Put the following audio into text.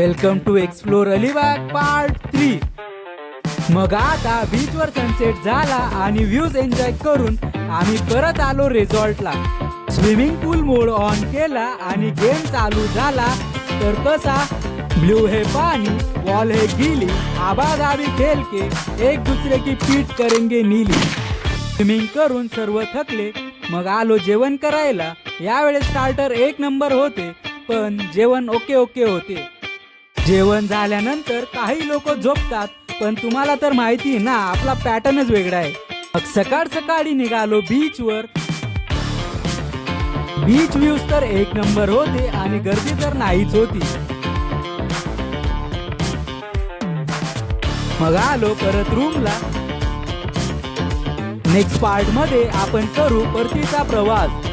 Welcome to explore Alibag part 3। मग आता बीचवर सनसेट झाला आणि व्ह्यूज एन्जॉय करून आम्ही परत आलो रिसॉर्टला। स्विमिंग पूल मोड ऑन केला आणि गेम चालू झाला। तर कसा ब्लू है पानी वॉल है गीली आबादाबी खेल के एक दूसरे की पीठ करेंगे नीली। स्विमिंग करून सर्व थकले, मग आलो जेवण करायला। यावेळेस स्टार्टर एक नंबर होते, पण जेवण ओके होते। जेवण झाल्यानंतर काही लोक झोपतात, पण तुम्हाला तर माहिती ना आपला पॅटर्नच वेगळा आहे। मग सकाळी निघालो बीचवर। बीच व्ह्यूज तर एक नंबर होते आणि गर्दी तर नाहीच होती। मग आलो परत रूमला। नेक्स्ट पार्ट मध्ये आपण करू परतीचा प्रवास।